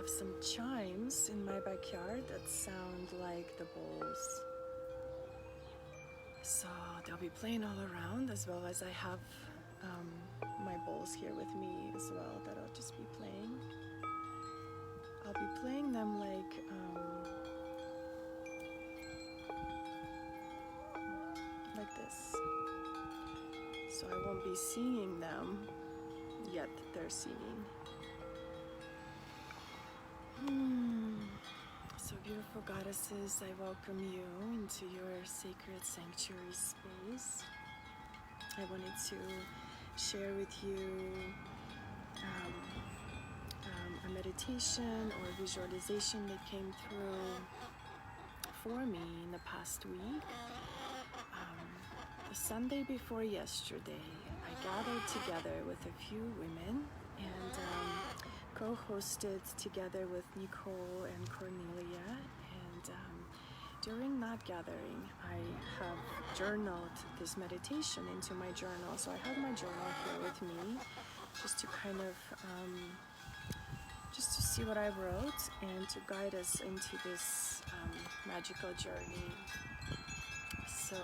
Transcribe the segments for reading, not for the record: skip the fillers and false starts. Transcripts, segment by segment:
have some chimes in my backyard that sound like the bowls. So they'll be playing all around, as well as I have my bowls here with me as well that I'll just be playing. I'll be playing them like this. So I won't be singing them, yet they're singing. So beautiful goddesses, I welcome you into your sacred sanctuary space. I wanted to share with you a meditation or visualization that came through for me in the past week. The Sunday before yesterday, I gathered together with a few women and co-hosted together with Nicole and Cornelia. And during that gathering, I have journaled this meditation into my journal. So I have my journal here with me just to kind of just to see what I wrote and to guide us into this magical journey. So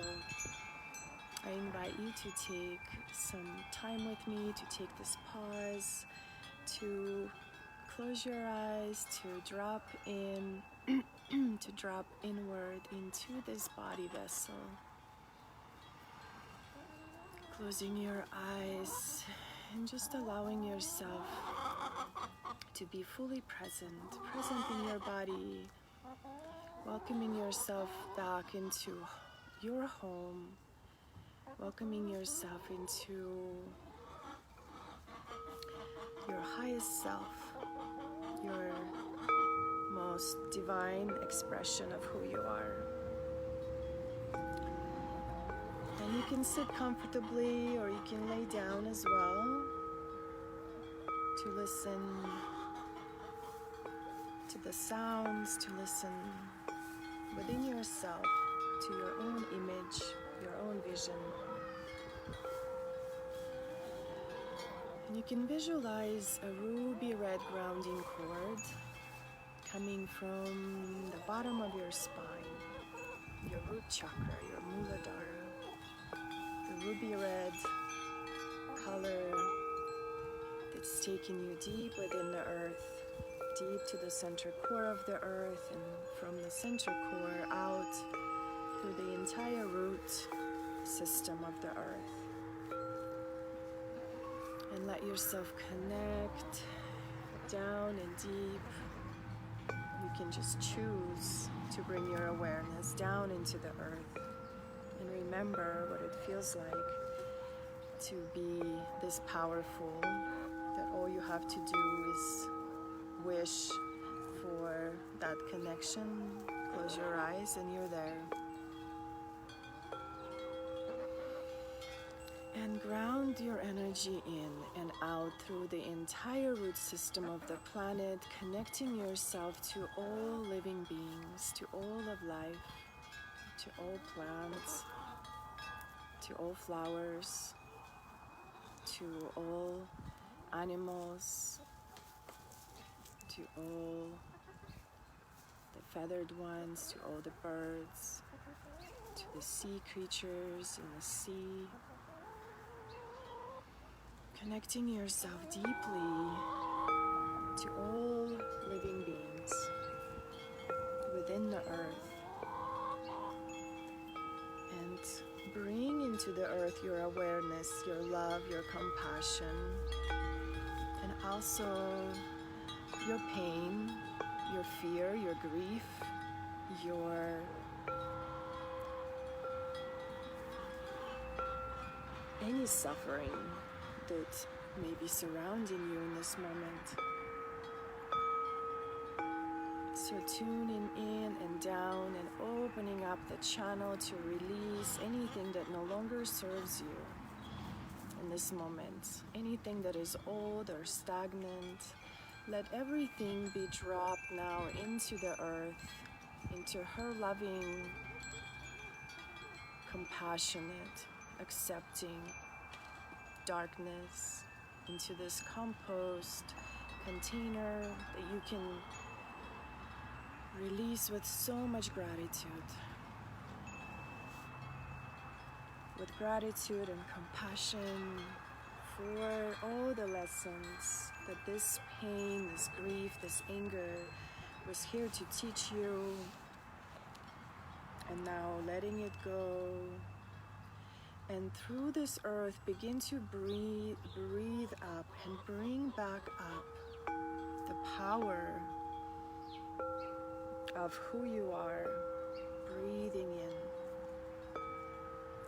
I invite you to take some time with me, to take this pause, to close your eyes, to drop in, to drop inward into this body vessel. Closing your eyes and just allowing yourself to be fully present in your body, welcoming yourself back into your home, welcoming yourself into your highest self, your most divine expression of who you are. And you can sit comfortably or you can lay down as well to listen to the sounds, to listen within yourself to your own image, your own vision. And you can visualize a ruby red grounding cord coming from the bottom of your spine, your root chakra, your Muladhara, the ruby red color that's taking you deep within the earth, deep to the center core of the earth, and from the center core out through the entire root system of the earth. And let yourself connect down and deep. You can just choose to bring your awareness down into the earth and remember what it feels like to be this powerful, that all you have to do is wish for that connection. Close your eyes and you're there. And ground your energy in and out through the entire root system of the planet, connecting yourself to all living beings, to all of life, to all plants, to all flowers, to all animals, to all the feathered ones, to all the birds, to the sea creatures in the sea. Connecting yourself deeply to all living beings within the earth. And bring into the earth your awareness, your love, your compassion, and also your pain, your fear, your grief, your any suffering that may be surrounding you in this moment. So tuning in and down and opening up the channel to release anything that no longer serves you in this moment. Anything that is old or stagnant. Let everything be dropped now into the earth, into her loving, compassionate, accepting darkness, into this compost container that you can release with so much gratitude. With gratitude and compassion for all the lessons that this pain, this grief, this anger was here to teach you. And now letting it go. And through this earth, begin to breathe up and bring back up the power of who you are. Breathing in,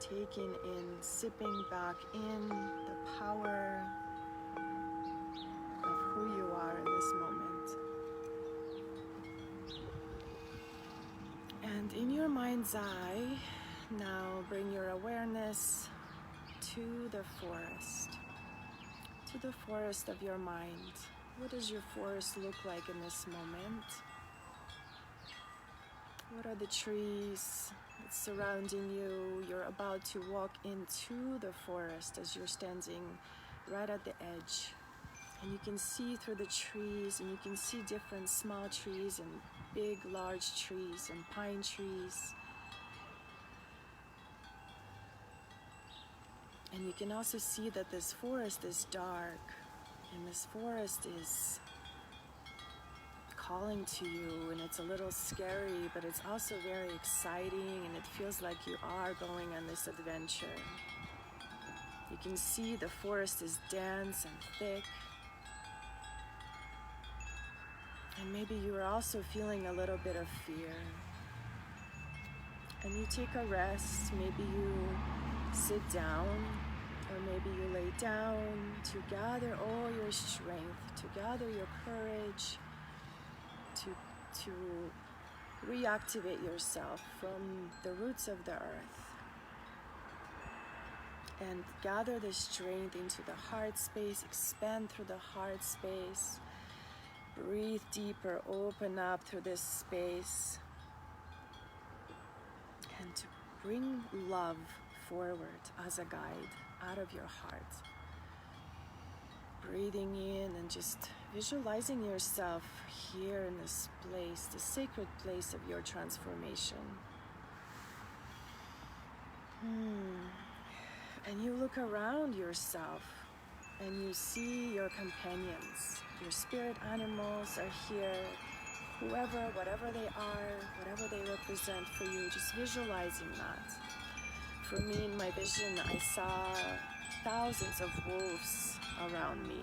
taking in, sipping back in the power of who you are in this moment. And in your mind's eye, now bring your awareness to the forest of your mind. What does your forest look like in this moment? What are the trees that's surrounding you? You're about to walk into the forest as you're standing right at the edge. And you can see through the trees, and you can see different small trees and big, large trees and pine trees. And you can also see that this forest is dark, and this forest is calling to you, and it's a little scary, but it's also very exciting, and it feels like you are going on this adventure. You can see the forest is dense and thick. And maybe you are also feeling a little bit of fear. And you take a rest, maybe you sit down, or maybe you lay down to gather all your strength, to gather your courage, to reactivate yourself from the roots of the earth. And gather the strength into the heart space, expand through the heart space. Breathe deeper, open up through this space. And to bring love forward as a guide out of your heart. Breathing in and just visualizing yourself here in this place, the sacred place of your transformation. And you look around yourself and you see your companions. Your spirit animals are here. Whoever, whatever they are, whatever they represent for you, just visualizing that. For me, in my vision, I saw thousands of wolves around me.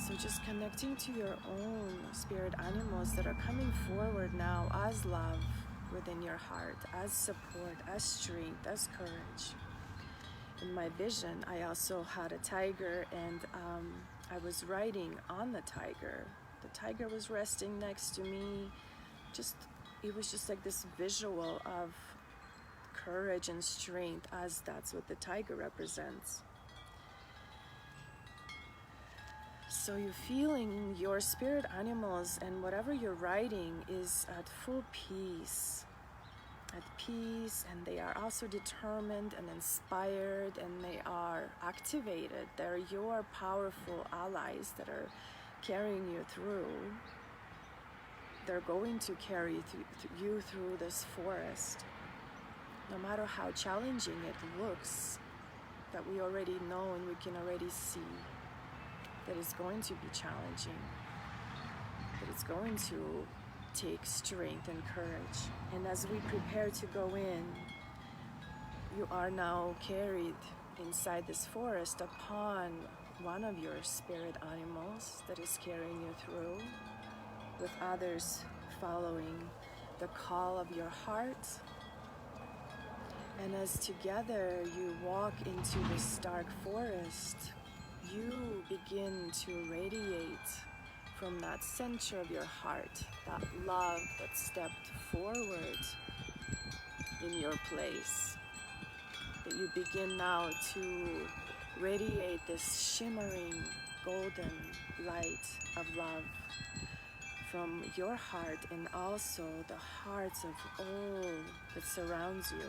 So just connecting to your own spirit animals that are coming forward now as love within your heart, as support, as strength, as courage. In my vision, I also had a tiger, and I was riding on the tiger. The tiger was resting next to me. It was just like this visual of courage and strength, as that's what the tiger represents. So you're feeling your spirit animals, and whatever you're riding is at full peace. And they are also determined and inspired, and they are activated. They're your powerful allies that are carrying you through. They're going to carry you through this forest, no matter how challenging it looks, that we already know and we can already see that it's going to be challenging, that it's going to take strength and courage. And as we prepare to go in, you are now carried inside this forest upon one of your spirit animals that is carrying you through, with others following the call of your heart. And as together you walk into this dark forest, you begin to radiate from that center of your heart, that love that stepped forward in your place. That you begin now to radiate this shimmering golden light of love from your heart, and also the hearts of all that surrounds you.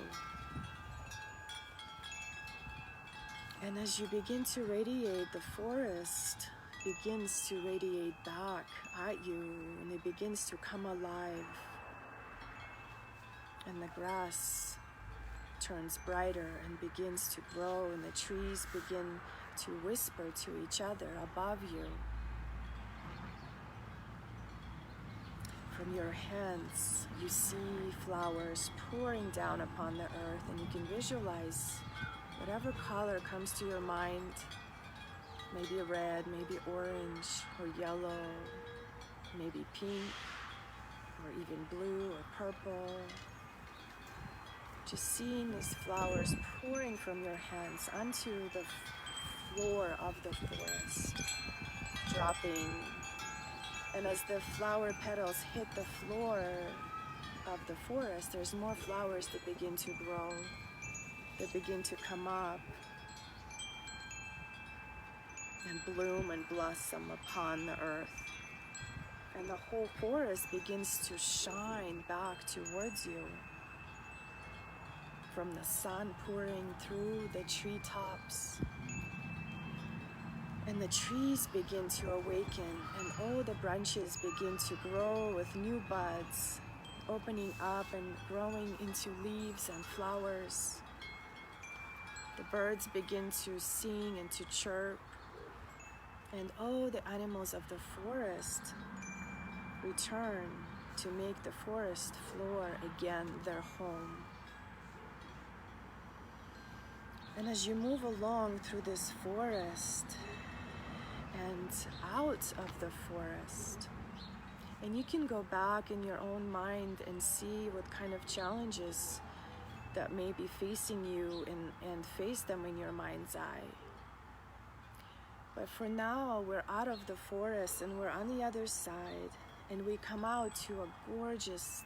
And as you begin to radiate the forest, begins to radiate back at you, and it begins to come alive. And the grass turns brighter and begins to grow, and the trees begin to whisper to each other above you. From your hands, you see flowers pouring down upon the earth, and you can visualize whatever color comes to your mind. Maybe red, maybe orange, or yellow, maybe pink, or even blue or purple. Just seeing these flowers pouring from your hands onto the floor of the forest, dropping. And as the flower petals hit the floor of the forest, there's more flowers that begin to grow, that begin to come up and bloom and blossom upon the earth. And the whole forest begins to shine back towards you, from the sun pouring through the treetops. And the trees begin to awaken, and all the branches begin to grow with new buds, opening up and growing into leaves and flowers. The birds begin to sing and to chirp, and all the animals of the forest return to make the forest floor again their home. And as you move along through this forest and out of the forest, and you can go back in your own mind and see what kind of challenges that may be facing you, and face them in your mind's eye. But for now, we're out of the forest and we're on the other side, and we come out to a gorgeous,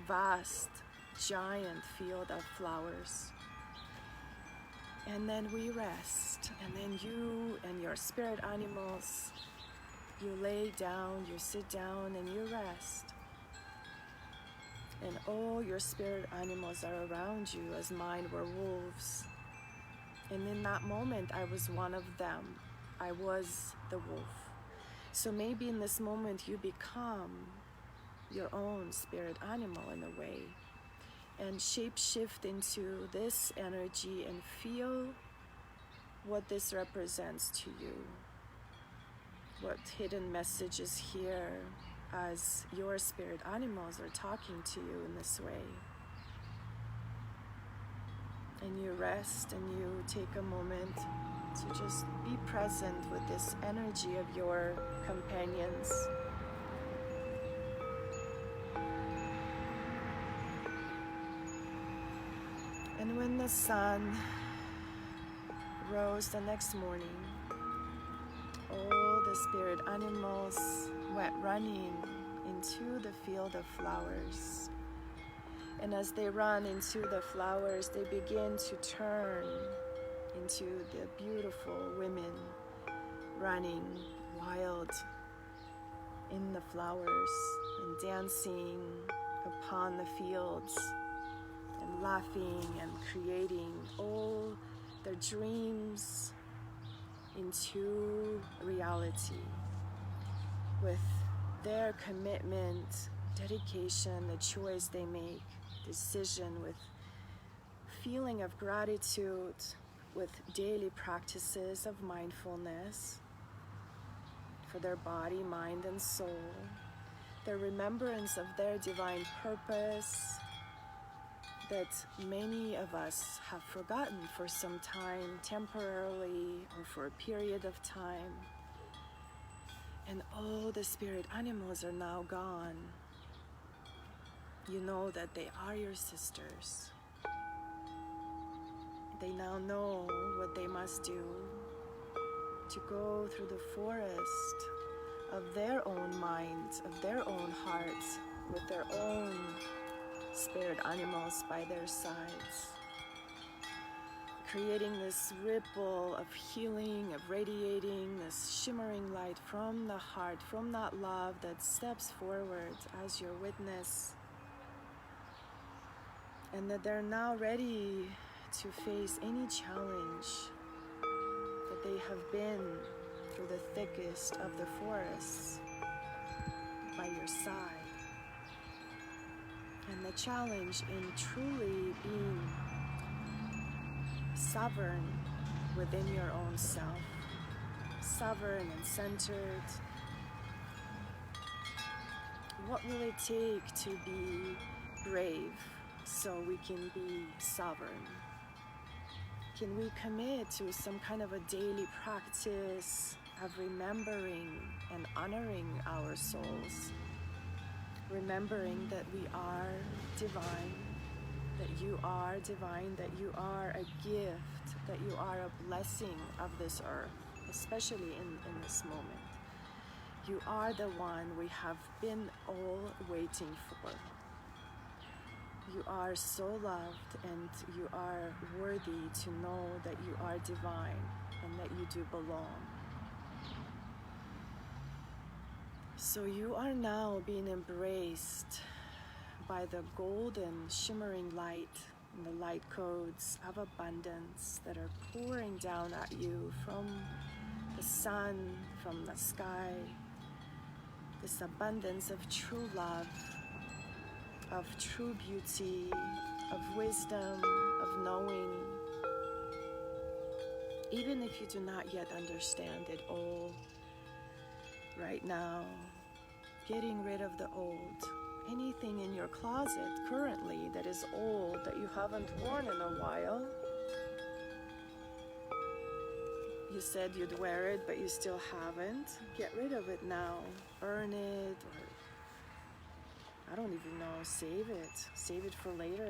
vast, giant field of flowers. And then we rest, and then you and your spirit animals, you lay down, you sit down, and you rest. And all your spirit animals are around you, as mine were wolves. And in that moment, I was one of them. I was the wolf. So maybe in this moment, you become your own spirit animal in a way, and shape-shift into this energy and feel what this represents to you. What hidden messages here as your spirit animals are talking to you in this way. And you rest and you take a moment to just be present with this energy of your companions. And when the sun rose the next morning, all the spirit animals went running into the field of flowers. And as they run into the flowers, they begin to turn into the beautiful women running wild in the flowers and dancing upon the fields and laughing and creating all their dreams into reality with their commitment, dedication, the choice they make, decision, with feeling of gratitude, with daily practices of mindfulness for their body, mind, and soul, their remembrance of their divine purpose that many of us have forgotten for some time, temporarily or for a period of time. And all the spirit animals are now gone. You know that they are your sisters. They now know what they must do to go through the forest of their own minds, of their own hearts, with their own spirit animals by their sides, creating this ripple of healing, of radiating this shimmering light from the heart, from that love that steps forward as your witness, and that they're now ready to face any challenge that they have been through the thickest of the forests by your side. And the challenge in truly being sovereign within your own self, sovereign and centered. What will it take to be brave so we can be sovereign? Can we commit to some kind of a daily practice of remembering and honoring our souls? Remembering that we are divine, that you are divine, that you are a gift, that you are a blessing of this earth, especially in this moment. You are the one we have been all waiting for. You are so loved, and you are worthy to know that you are divine and that you do belong. So you are now being embraced by the golden shimmering light and the light codes of abundance that are pouring down at you from the sun, from the sky. This abundance of true love, of true beauty, of wisdom, of knowing. Even if you do not yet understand it all, right now, getting rid of the old. Anything in your closet currently that is old, that you haven't worn in a while. You said you'd wear it, but you still haven't. Get rid of it now. Burn it, or I don't even know, save it. Save it for later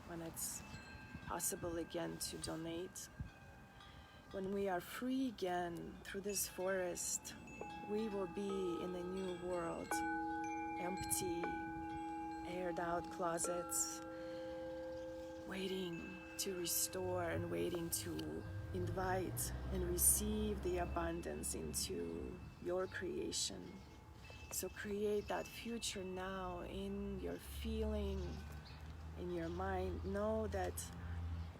when it's possible again to donate. When we are free again through this forest, we will be in a new world. Empty, aired out closets, waiting to restore and waiting to invite and receive the abundance into your creation. So create that future now in your feeling, in your mind. Know that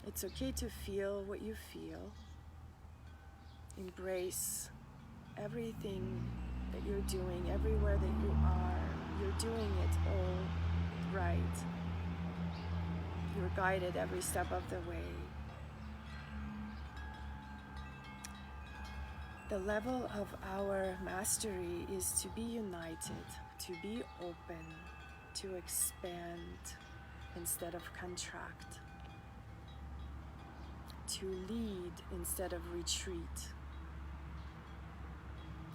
it's okay to feel what you feel. Embrace everything that you're doing, everywhere that you are. You're doing it all right. You're guided every step of the way. The level of our mastery is to be united, to be open, to expand instead of contract, to lead instead of retreat,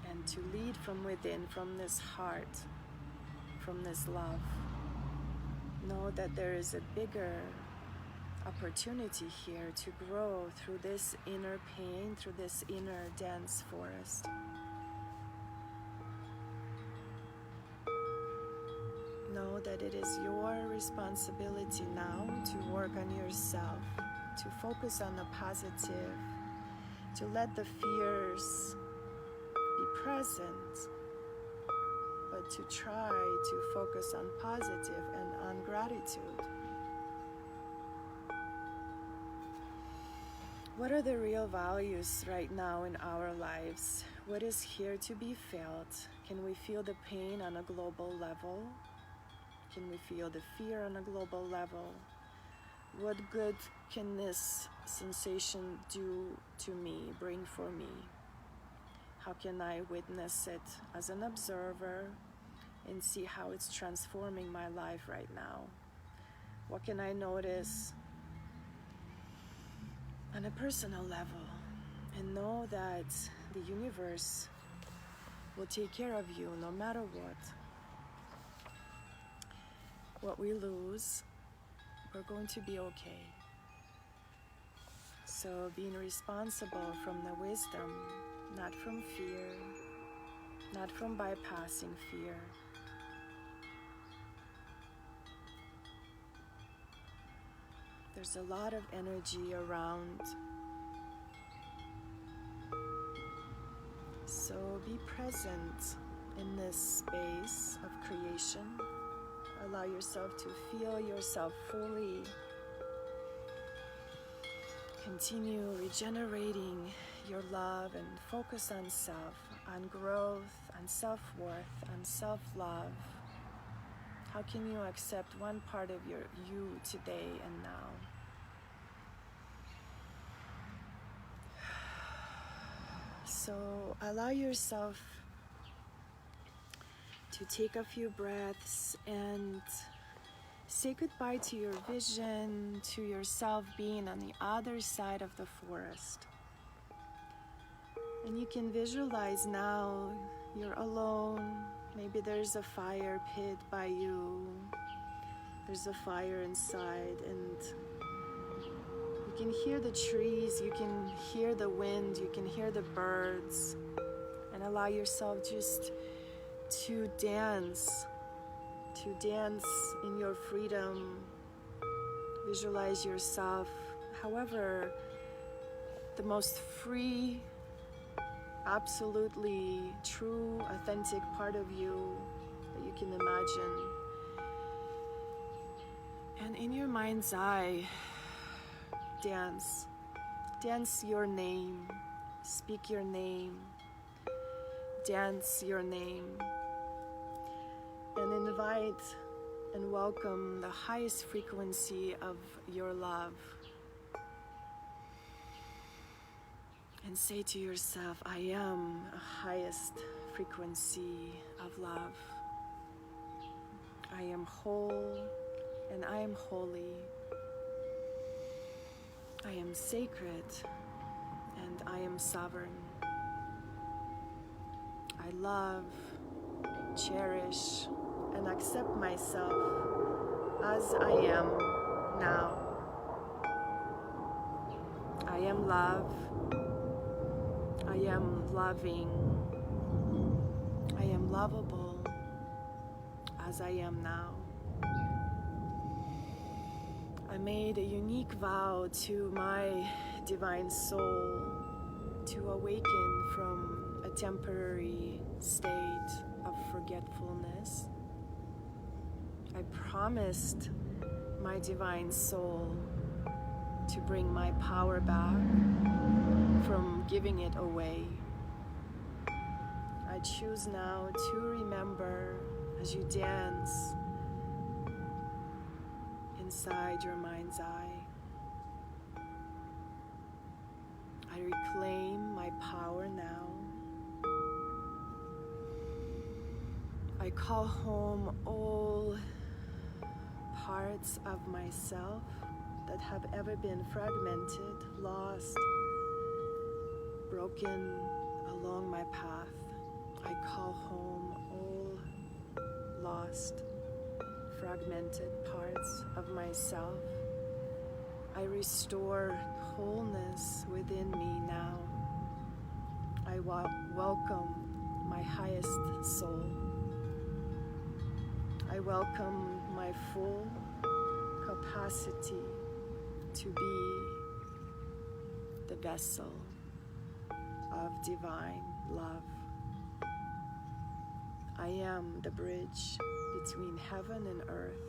and to lead from within, from this heart, from this love. Know that there is a bigger opportunity here to grow through this inner pain, through this inner dense forest. Know that it is your responsibility now to work on yourself, to focus on the positive, to let the fears be present, but to try to focus on positive and on gratitude. What are the real values right now in our lives? What is here to be felt? Can we feel the pain on a global level? Can we feel the fear on a global level? What good can this sensation do to me, bring for me? How can I witness it as an observer and see how it's transforming my life right now? What can I notice on a personal level, and know that the universe will take care of you no matter what. What we lose, we're going to be okay. So being responsible from the wisdom, not from fear, not from bypassing fear. There's a lot of energy around. So be present in this space of creation. Allow yourself to feel yourself fully. Continue regenerating your love love and focus on self, on growth, on self-worth, on self-love. How can you accept one part of you today and now? So allow yourself to take a few breaths and say goodbye to your vision, to yourself being on the other side of the forest. And you can visualize now you're alone. Maybe there's a fire pit by you. There's a fire inside, and you can hear the trees, you can hear the wind, you can hear the birds. And allow yourself just to dance in your freedom. Visualize yourself however the most free, absolutely true, authentic part of you that you can imagine. And in your mind's eye, dance your name, speak your name, dance your name, and invite and welcome the highest frequency of your love. And say to yourself, I am a highest frequency of love. I am whole and I am holy. I am sacred and I am sovereign. I love, cherish, and accept myself as I am now. I am love. I am loving. I am lovable as I am now. I made a unique vow to my divine soul to awaken from a temporary state of forgetfulness. I promised my divine soul to bring my power back from giving it away. I choose now to remember as you dance inside your mind's eye. I reclaim my power now. I call home all parts of myself that have ever been fragmented, lost, broken along my path. I call home all lost, fragmented parts of myself. I restore wholeness within me now. I welcome my highest soul. I welcome my full capacity to be the vessel of divine love. I am the bridge between heaven and earth.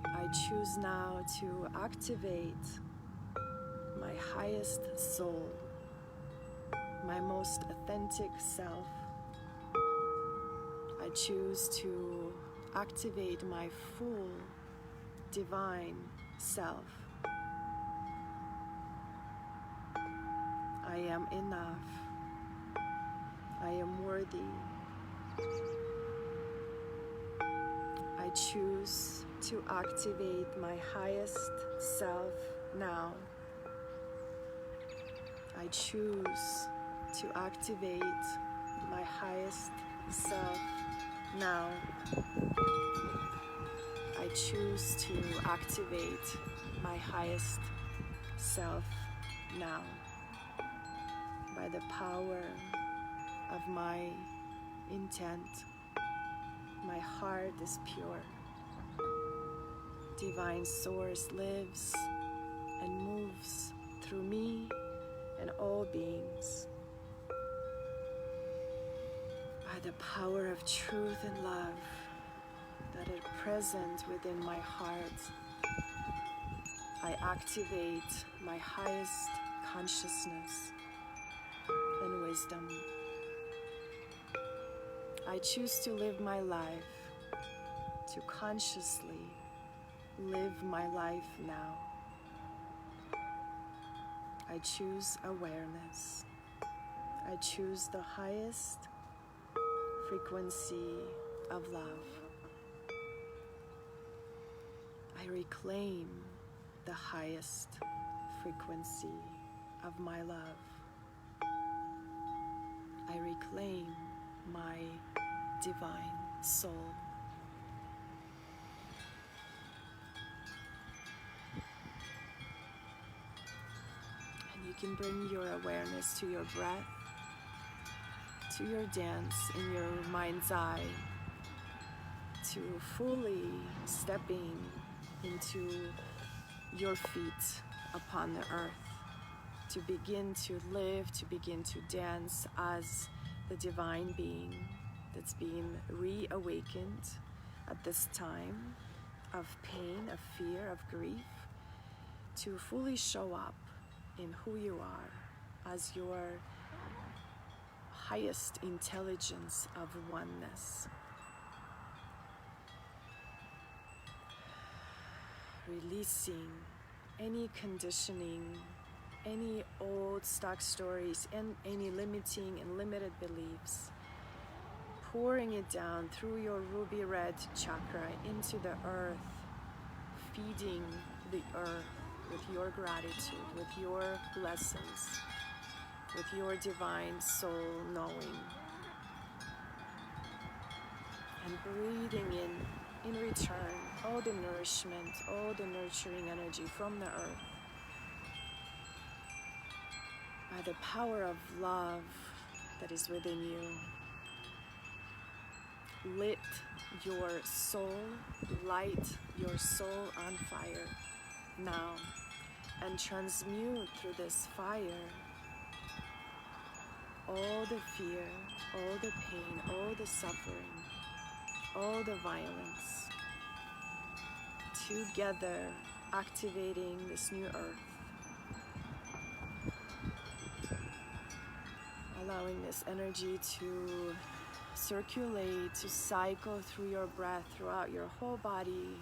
I choose now to activate my highest soul, my most authentic self. I choose to activate my full divine self. I am enough. I am worthy. I choose to activate my highest self now. I choose to activate my highest self now. I choose to activate my highest self now. By the power of my intent, my heart is pure. Divine Source lives and moves through me and all beings. By the power of truth and love that are present within my heart, I activate my highest consciousness and wisdom. I choose to live my life, to consciously live my life now. I choose awareness. I choose the highest frequency of love. I reclaim the highest frequency of my love. I reclaim my divine soul. And you can bring your awareness to your breath, to your dance in your mind's eye, to fully stepping into your feet upon the earth, to begin to live, to begin to dance as the divine being that's being reawakened at this time of pain, of fear, of grief, to fully show up in who you are as your highest intelligence of oneness. Releasing any conditioning, any old stuck stories, and any limiting and limited beliefs. Pouring it down through your ruby red chakra into the earth, feeding the earth with your gratitude, with your blessings, with your divine soul knowing. And breathing in return, all the nourishment, all the nurturing energy from the earth. By the power of love that is within you, lit your soul, light your soul on fire now, and transmute through this fire all the fear, all the pain, all the suffering, all the violence, together activating this new earth, allowing this energy to circulate, to cycle through your breath, throughout your whole body,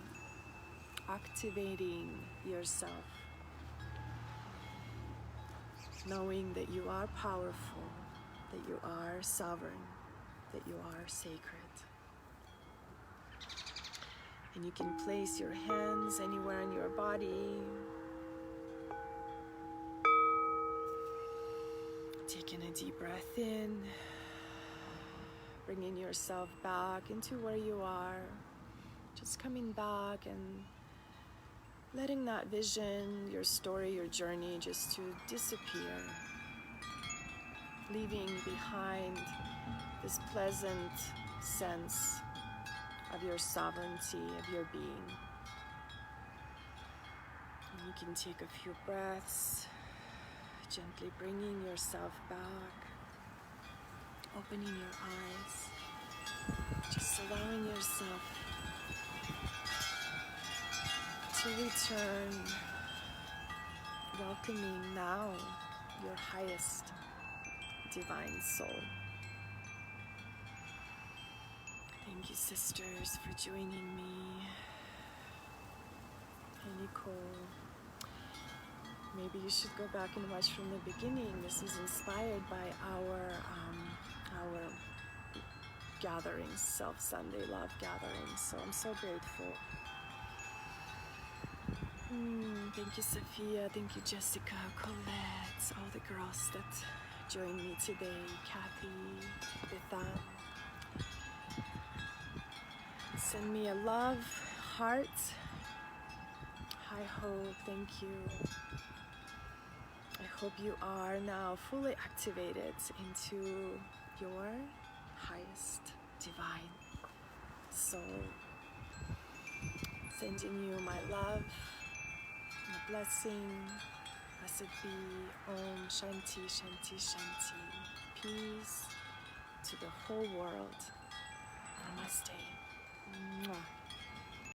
activating yourself, knowing that you are powerful, that you are sovereign, that you are sacred. And you can place your hands anywhere in your body. Taking a deep breath in, bringing yourself back into where you are, just coming back and letting that vision, your story, your journey just to disappear, leaving behind this pleasant sense of your sovereignty, of your being. And you can take a few breaths, gently bringing yourself back, opening your eyes, just allowing yourself to return, welcoming now your highest divine soul. Thank you, sisters, for joining me. Hey, Nicole. Maybe you should go back and watch from the beginning. This is inspired by our gatherings, Self-Sunday Love gatherings. So I'm so grateful. Thank you, Sophia. Thank you, Jessica, Colette, all the girls that joined me today. Kathy, Bethan. Send me a love, heart. Hi, Hope. Thank you. I hope you are now fully activated into your highest divine soul. Sending you my love, my blessing. Blessed be Om Shanti Shanti Shanti. Peace to the whole world. Namaste.